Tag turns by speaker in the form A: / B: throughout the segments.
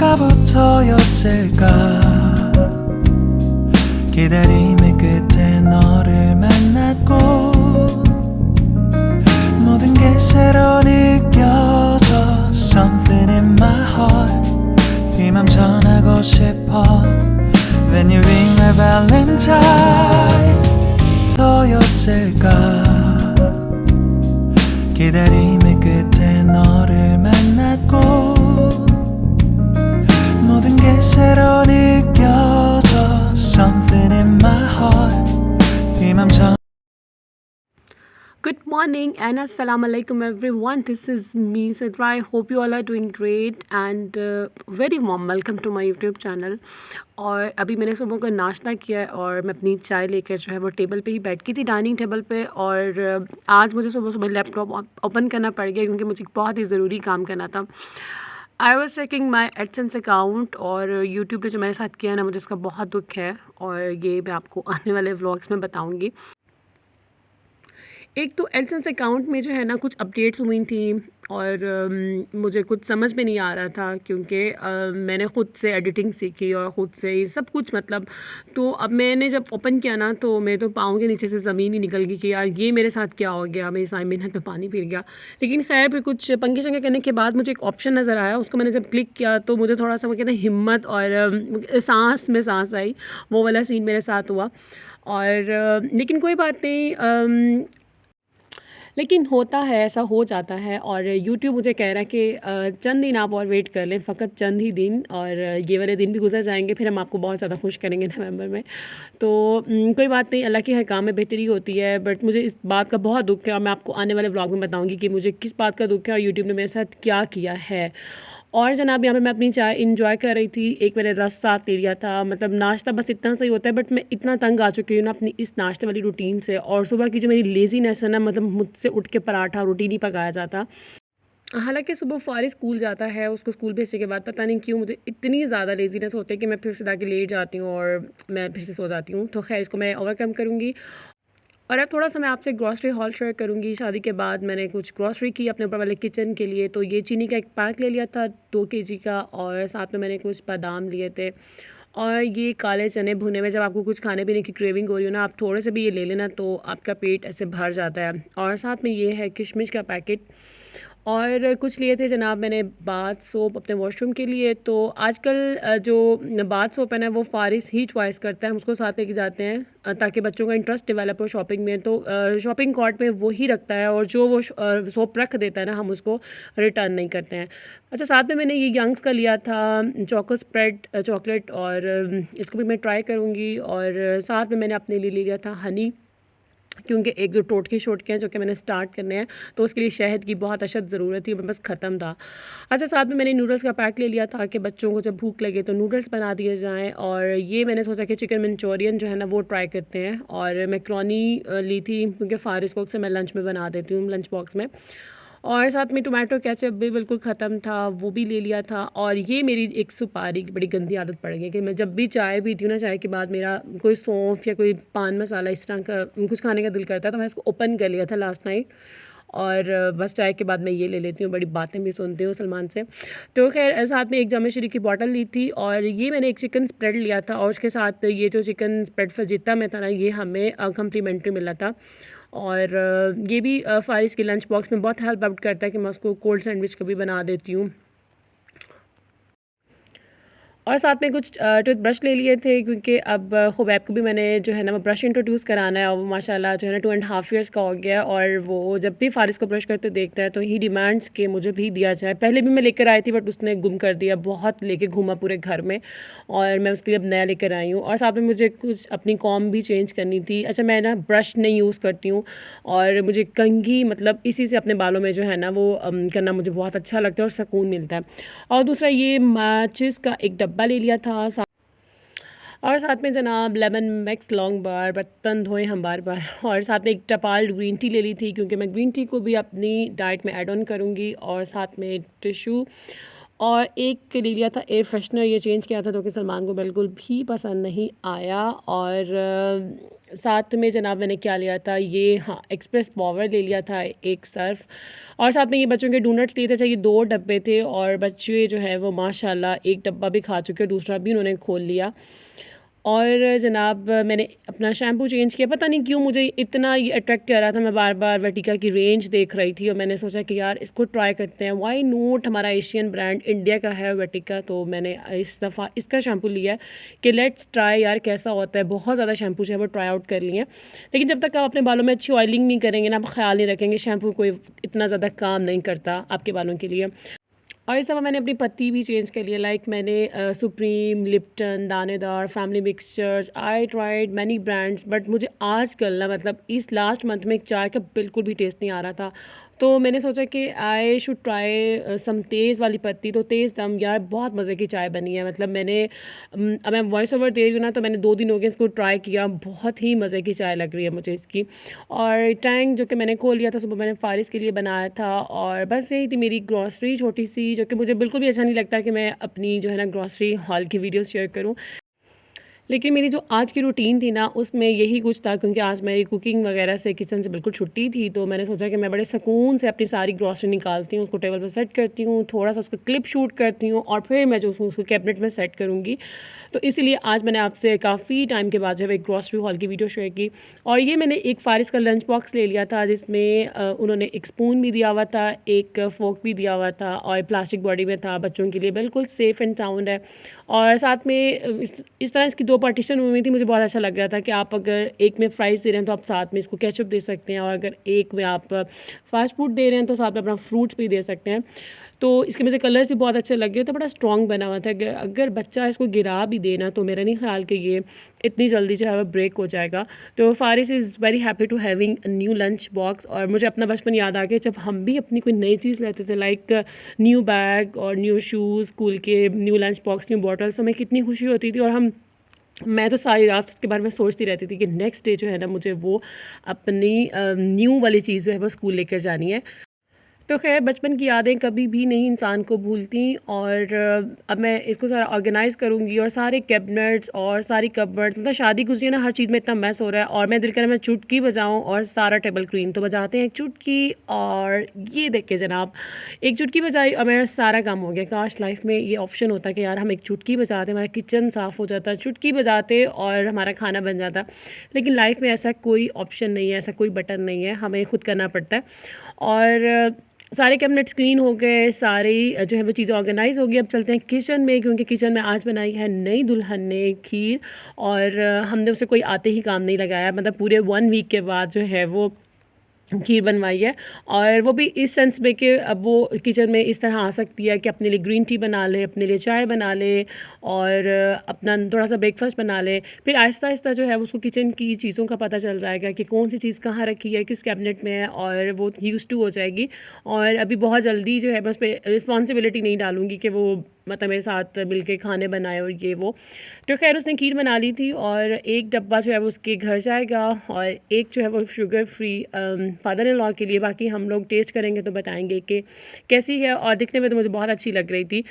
A: 언제부터였을까 기다림의 끝에 너를 만났고 모든 게 새로 느껴져 Something in my heart 이 맘 전하고 싶어 When you ring my valentine 너였을까 기다림의 끝에 너를 만났고 모든 게 새로 느껴져 Something in my heart 이 맘 전
B: Good morning and assalamu alaikum everyone. This is me Sidra. I hope you all are doing great and very warm welcome to my YouTube channel. और अभी मैंने सुबह का नाश्ता किया है और मैं अपनी चाय लेकर जो है वो टेबल पे ही बैठ की थी डाइनिंग टेबल पे। और आज मुझे सुबह सुबह लैपटॉप ओपन करना पड़ गया क्योंकि मुझे बहुत ही ज़रूरी काम करना था। I was checking my AdSense account और यूट्यूब ने जो मेरे साथ किया ना मुझे इसका बहुत दुख है और ये मैं आपको आने वाले व्लॉग्स में बताऊँगी। एक तो एडसेंस अकाउंट में जो है ना कुछ अपडेट्स हुई थी और मुझे कुछ समझ में नहीं आ रहा था क्योंकि मैंने ख़ुद से एडिटिंग सीखी और ख़ुद से ही सब कुछ मतलब। तो अब मैंने जब ओपन किया ना तो मेरे तो पाँव के नीचे से ज़मीन ही निकल गई कि यार ये मेरे साथ क्या हो गया, मेरी सारी मेहनत में पानी फिर गया। लेकिन खैर फिर कुछ पंखे शंखे करने के बाद मुझे एक ऑप्शन नज़र आया, उसको मैंने जब क्लिक किया तो मुझे थोड़ा सा वो कहते हैं हिम्मत और सांस में सांस आई, वो वाला सीन मेरे साथ हुआ। और लेकिन कोई बात नहीं, लेकिन होता है, ऐसा हो जाता है। और यूट्यूब मुझे कह रहा है कि चंद दिन आप और वेट कर लें, फ़कत चंद ही दिन, और ये वाले दिन भी गुजर जाएंगे, फिर हम आपको बहुत ज़्यादा खुश करेंगे नवंबर में। तो कोई बात नहीं, अल्लाह की हर काम में बेहतरी होती है। बट मुझे इस बात का बहुत दुख है और मैं आपको आने वाले व्लॉग में बताऊँगी कि मुझे किस बात का दुख है और यूट्यूब ने मेरे साथ क्या किया है। और जनाब यहाँ पे मैं अपनी चाय इंजॉय कर रही थी, एक मैंने रस साथ ले लिया था। मतलब नाश्ता बस इतना सही होता है, बट मैं इतना तंग आ चुकी हूँ ना अपनी इस नाश्ते वाली रूटीन से। और सुबह की जो मेरी लेज़ीनेस है ना, मतलब मुझसे उठ के पराठा रोटी नहीं पकाया जाता। हालांकि सुबह फ़ारिस स्कूल जाता है, उसको स्कूल भेजने के बाद पता नहीं क्यों मुझे इतनी ज़्यादा लेज़ीनेस होती है कि मैं फिर से जाके लेट जाती हूँ और मैं फिर से सो जाती हूँ। तो खैर इसको मैं ओवरकम करूँगी। और अब थोड़ा सा मैं आपसे ग्रॉसरी हॉल शेयर करूँगी। शादी के बाद मैंने कुछ ग्रॉसरी की अपने ऊपर वाले किचन के लिए। तो ये चीनी का एक पैक ले लिया था 2 kg का, और साथ में मैंने कुछ बादाम लिए थे। और ये काले चने भुने हुए, जब आपको कुछ खाने पीने की क्रेविंग हो रही हो ना, आप थोड़े से भी ये ले लेना तो आपका पेट ऐसे भर जाता है। और साथ में ये है किशमिश का पैकेट। और कुछ लिए थे जनाब मैंने बाथ सोप अपने वॉशरूम के लिए। तो आजकल जो बाथ सोप है ना वो फ़ारिस ही चॉइस करता है, हम उसको साथ लेके जाते हैं ताकि बच्चों का इंटरेस्ट डेवलप हो शॉपिंग में। तो शॉपिंग कार्ट में वो ही रखता है और जो वो सोप रख देता है ना, हम उसको रिटर्न नहीं करते हैं। अच्छा, साथ में मैंने ये यंग्स का लिया था चोको स्प्रेड चॉकलेट, और इसको भी मैं ट्राई करूँगी। और साथ में मैंने अपने लिए लिया था हनी, क्योंकि एक जो टोटके शोटके हैं जो कि मैंने स्टार्ट करने हैं, तो उसके लिए शहद की बहुत अशद ज़रूरत थी, बस ख़त्म था। अच्छा, साथ में मैंने नूडल्स का पैक ले लिया था कि बच्चों को जब भूख लगे तो नूडल्स बना दिए जाएं। और ये मैंने सोचा कि चिकन मंचूरियन जो है ना वो ट्राई करते हैं। और मैक्रोनी ली थी क्योंकि फ़ारिस को से मैं लंच में बना देती हूँ, लंच बॉक्स में। और साथ में टोमेटो केचप भी बिल्कुल ख़त्म था, वो भी ले लिया था। और ये मेरी एक सुपारी की बड़ी गंदी आदत पड़ गई कि मैं जब भी चाय पीती हूँ ना, चाय के बाद मेरा कोई सौंफ या कोई पान मसाला इस तरह का कुछ खाने का दिल करता है, तो मैं इसको ओपन कर लिया था लास्ट नाइट। और बस चाय के बाद मैं ये ले लेती हूँ, बड़ी बातें भी सुनती हूँ सलमान से। तो खैर साथ में एक जामे की बॉटल ली थी। और ये मैंने एक चिकन स्प्रेड लिया था, और उसके साथ ये जो चिकन स्प्रेड फजीता में था ना, ये हमें कम्प्लीमेंट्री मिला था। और ये भी फ़ारिस के लंच बॉक्स में बहुत हेल्प आउट करता है कि मैं उसको कोल्ड सैंडविच कभी बना देती हूँ। और साथ में कुछ टूथब्रश ले लिए थे क्योंकि अब खुबैब को भी मैंने जो है ना वो ब्रश इंट्रोड्यूस कराना है, और वो माशाल्लाह जो है ना 2.5 ईयर्स का हो गया है। और वो जब भी फ़ारिस को ब्रश करते देखता है तो ही डिमांड्स के मुझे भी दिया जाए। पहले भी मैं लेकर आई थी बट उसने गुम कर दिया, बहुत लेके घूमा पूरे घर में, और मैं उसके लिए अब नया लेकर आई हूँ। और साथ में मुझे कुछ अपनी कॉम भी चेंज करनी थी। अच्छा, मैं ना ब्रश नहीं यूज़ करती हूँ और मुझे कंघी मतलब इसी से अपने बालों में जो है ना वो करना मुझे बहुत अच्छा लगता है और सुकून मिलता है। और दूसरा ये माचिस का एक डब्बा ले लिया था, और साथ में जनाब लेमन मैक्स लॉन्ग बार, बर्तन धोए हम बार बार। और साथ में एक टपाल ग्रीन टी ले ली थी क्योंकि मैं ग्रीन टी को भी अपनी डाइट में ऐड ऑन करूँगी। और साथ में टिशू, और एक ले लिया था एयर फ्रेशनर, ये चेंज किया था जो कि सलमान को बिल्कुल भी पसंद नहीं आया। और साथ में जनाब मैंने क्या लिया था, ये हाँ एक्सप्रेस पावर ले लिया था, एक सर्फ़, और साथ में ये बच्चों के डोनट्स लिए थे। अच्छा, ये 2 डब्बे थे और बच्चे जो हैं वो माशाल्लाह एक डब्बा भी खा चुके हैं, दूसरा भी उन्होंने खोल लिया। और जनाब मैंने अपना शैम्पू चेंज किया। पता नहीं क्यों मुझे इतना ये अट्रैक्ट कर रहा था, मैं बार-बार वेटिका की रेंज देख रही थी और मैंने सोचा कि यार इसको ट्राई करते हैं, व्हाई नॉट, हमारा एशियन ब्रांड इंडिया का है वेटिका, तो मैंने इस दफ़ा इसका शैम्पू लिया है कि लेट्स ट्राई यार कैसा होता है। बहुत ज़्यादा शैम्पू जो है वो ट्राई आउट कर लिए हैं, लेकिन जब तक आप अपने बालों में अच्छी ऑयलिंग नहीं करेंगे ना, आप ख़्याल नहीं रखेंगे, शैम्पू कोई इतना ज़्यादा काम नहीं करता आपके बालों के लिए। और इस दफ़ा मैंने अपनी पत्ती भी चेंज कर लिया, लाइक मैंने सुप्रीम, लिप्टन, दानेदार, family mixtures, I tried many brands, but मुझे आजकल ना मतलब इस लास्ट मंथ में चाय का बिल्कुल भी टेस्ट नहीं आ रहा था। तो मैंने सोचा कि आई शुड ट्राई सम तेज़ वाली पत्ती, तो तेज़ दम यार बहुत मज़े की चाय बनी है। मतलब मैंने अब मैं वॉइस ओवर दे रही हूँ ना, तो मैंने 2 दिन हो गए इसको ट्राई किया, बहुत ही मज़े की चाय लग रही है मुझे इसकी। और टैंक जो कि मैंने खोल लिया था सुबह, मैंने फ़ारिस के लिए बनाया था, और बस यही थी मेरी ग्रॉसरी छोटी सी, जो कि मुझे बिल्कुल भी अच्छा नहीं लगता कि मैं अपनी जो है ना ग्रॉसरी हॉल की वीडियोस शेयर करूं। लेकिन मेरी जो आज की रूटीन थी ना, उसमें यही कुछ था, क्योंकि आज मेरी कुकिंग वगैरह से, किचन से बिल्कुल छुट्टी थी, तो मैंने सोचा कि मैं बड़े सुकून से अपनी सारी ग्रॉसरी निकालती हूँ, उसको टेबल पर सेट करती हूँ, थोड़ा सा उसका क्लिप शूट करती हूँ, और फिर मैं जो उसको कैबिनेट में सेट करूँगी। तो इसीलिए आज मैंने आपसे काफ़ी टाइम के बाद जो है एक ग्रॉसरी हॉल की वीडियो शेयर की। और ये मैंने एक फ़ारिस का लंच बॉक्स ले लिया था, जिसमें उन्होंने एक स्पून भी दिया हुआ था, एक फ़ोर्क भी दिया हुआ था, और प्लास्टिक बॉडी में था, बच्चों के लिए बिल्कुल सेफ़ एंड साउंड है। और साथ में इस तरह इसकी 2 पार्टीशन हुई थी, मुझे बहुत अच्छा लग रहा था कि आप अगर एक में फ्राइज़ दे रहे हैं तो आप साथ में इसको केचप दे सकते हैं, और अगर एक में आप फ़ास्ट फूड दे रहे हैं तो साथ में अपना फ्रूट्स भी दे सकते हैं। तो इसके मुझे कलर्स भी बहुत अच्छे लगे, तो बड़ा स्ट्रॉन्ग बना हुआ था। अगर बच्चा इसको गिरा भी देना, तो मेरा नहीं ख्याल कि ये इतनी जल्दी जो है वो ब्रेक हो जाएगा। तो Faris is very happy to having a new lunch box. और मुझे अपना बचपन याद आ गया जब हम भी अपनी कोई नई चीज़ लेते थे, लाइक न्यू बैग और न्यू शूज़, स्कूल के new lunch box, new bottles, हमें कितनी खुशी होती थी। और मैं तो सारी रात उसके बारे में सोचती रहती थी कि नेक्स्ट डे जो है ना, मुझे वो अपनी न्यू वाली चीज़ जो है वो स्कूल लेकर जानी है। तो ख़ैर, बचपन की यादें कभी भी नहीं इंसान को भूलती। और अब मैं इसको सारा ऑर्गेनाइज़ करूँगी, और सारे कैबिनेट्स और सारी कबर्ड्स, मतलब शादी गुजरी है ना, हर चीज़ में इतना मैस हो रहा है, और मैं दिल कर मैं चुटकी बजाऊँ और सारा टेबल क्लीन। तो बजाते हैं एक चुटकी, और ये देखिए जनाब, एक चुटकी बजाई और मेरा सारा काम हो गया। काश लाइफ में ये ऑप्शन होता कि यार हम एक चुटकी बजाते, हमारा किचन साफ़ हो जाता, चुटकी बजाते और हमारा खाना बन जाता। लेकिन लाइफ में ऐसा कोई ऑप्शन नहीं है, ऐसा कोई बटन नहीं है, हमें खुद करना पड़ता है। और सारे कैबिनेट्स क्लीन हो गए, सारी जो है वो चीज़ें ऑर्गेनाइज़ हो गई। अब चलते हैं किचन में, क्योंकि किचन में आज बनाई है नई दुल्हन ने खीर, और हमने उसे कोई आते ही काम नहीं लगाया, मतलब पूरे 1 वीक के बाद जो है वो खीर बनवाई है। और वो भी इस सेंस में कि अब वो किचन में इस तरह आ सकती है कि अपने लिए ग्रीन टी बना ले, अपने लिए चाय बना ले, और अपना थोड़ा सा ब्रेकफास्ट बना ले। फिर आहिस्ता आहिस्ता जो है उसको किचन की चीज़ों का पता चल जाएगा कि कौन सी चीज़ कहाँ रखी है, किस कैबिनेट में है, और वो यूज़ टू हो जाएगी। और अभी बहुत जल्दी जो है मैं उस पर रिस्पॉन्सिबिलिटी नहीं डालूँगी कि वो मतलब मेरे साथ मिल के खाने बनाए और ये वो। तो खैर उसने खीर बना ली थी, और एक डब्बा जो है वो उसके घर जाएगा, और एक जो है वो sugar free father in law के लिए। बाकी हम लोग टेस्ट करेंगे तो बताएंगे कि कैसी है, और दिखने में तो मुझे बहुत अच्छी लग रही थी।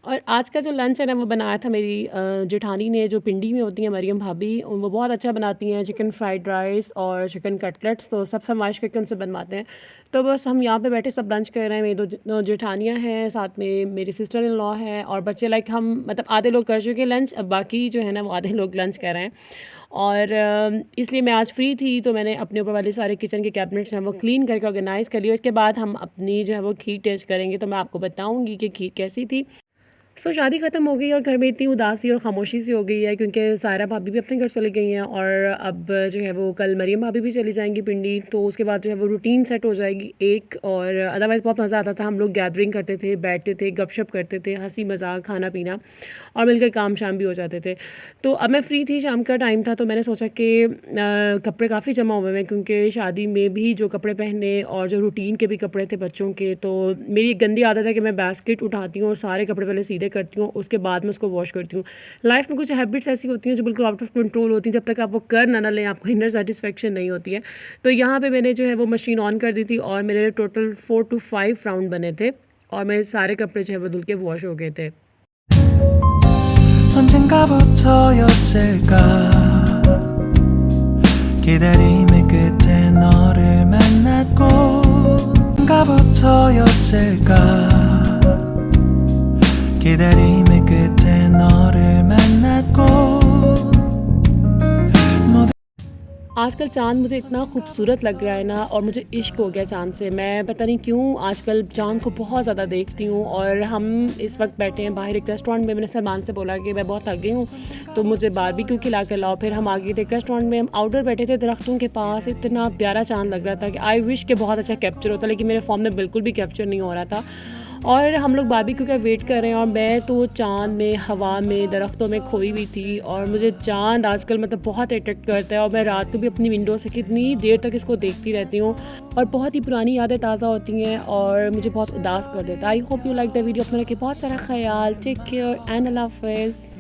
B: और आज का जो लंच है ना, वो बनाया था मेरी जेठानी ने, जो पिंडी में होती हैं मरियम भाभी, वो बहुत अच्छा बनाती हैं चिकन फ्राइड राइस और चिकन कटलेट्स, तो सब फरमाइश करके उनसे बनवाते हैं। तो बस हम यहाँ पे बैठे सब लंच कर रहे हैं, मेरी दो जेठानियाँ हैं, साथ में मेरी सिस्टर इन लॉ है, और बच्चे, लाइक हम मतलब आधे लोग कर चुके लंच, अब बाकी जो है ना वो आधे लोग लंच कर रहे हैं। और इसलिए मैं आज फ्री थी, तो मैंने अपने ऊपर वाले सारे किचन के कैबिनेट्स हैं वो क्लीन करके ऑर्गेनाइज़ कर लिया। उसके बाद हम अपनी जो है वो खीर टेस्ट करेंगे, तो मैं आपको बताऊँगी कि खीर कैसी थी। शादी ख़त्म हो गई और घर में इतनी उदासी और ख़ामोशी सी हो गई है, क्योंकि सारा भाभी भी अपने घर चली गई हैं, और अब जो है वो कल मरियम भाभी भी चली जाएंगी पिंडी। तो उसके बाद जो है वो रूटीन सेट हो जाएगी एक। और अदरवाइज़ बहुत मज़ा आता था, हम लोग गैदरिंग करते थे, बैठते थे, गपशप करते थे, हंसी मजाक, खाना पीना, और मिलकर काम शाम भी हो जाते थे। तो अब मैं फ्री थी, शाम का टाइम था, तो मैंने सोचा कि कपड़े काफ़ी जमा हुए हैं, क्योंकि शादी में भी जो कपड़े पहने और जो रूटीन के भी कपड़े थे बच्चों के। तो मेरी एक गंदी आदत है कि मैं बास्केट उठाती हूँ और सारे कपड़े पहले सीधे करती हूँ, उसके बाद मैं उसको वॉश करती हूँ। लाइफ में कुछ हैबिट्स ऐसी होती हैं जो बिल्कुल आउट ऑफ कंट्रोल होती हैं, जब तक आप वो कर ना लें आपको इनर सेटिस्फेक्शन नहीं होती है। तो यहाँ पे मैंने जो है वो मशीन ऑन कर दी थी, और मेरे टोटल 4 to 5 राउंड बने थे, और मेरे सारे कपड़े जो है वो धुल के वॉश हो गए थे।
A: 언젠가부터였을까 기다림의 끝에 너를 만났고 언제부터였을까 기다림의 끝에 너를 만났고
B: आजकल चाँद मुझे इतना खूबसूरत लग रहा है ना, और मुझे इश्क हो गया चाँद से। मैं पता नहीं क्यों आजकल चाँद को बहुत ज़्यादा देखती हूँ। और हम इस वक्त बैठे हैं बाहर एक रेस्टोरेंट में। मैंने सलमान से बोला कि मैं बहुत थक गई हूँ तो मुझे बारबेक्यू खिला के लाओ। फिर हम आगे थे एक रेस्टोरेंट में, हम आउटडोर बैठे थे दरख्तों के पास। इतना प्यारा चाँद लग रहा था कि आई विश के बहुत अच्छा कैप्चर होता, लेकिन मेरे फ़ोन में बिल्कुल भी कैप्चर नहीं हो रहा था। और हम लोग बारबेक्यू का वेट कर रहे हैं और मैं तो चाँद में, हवा में, दरख्तों में खोई हुई थी। और मुझे चाँद आजकल मतलब बहुत अट्रैक्ट करता है और मैं रात को भी अपनी विंडो से कितनी देर तक इसको देखती रहती हूँ और बहुत ही पुरानी यादें ताज़ा होती हैं और मुझे बहुत उदास कर देता है। I hope you like the video. अपना रखिए बहुत सारा ख्याल। टेक केयर एंड अल्लाह हाफ़िज़।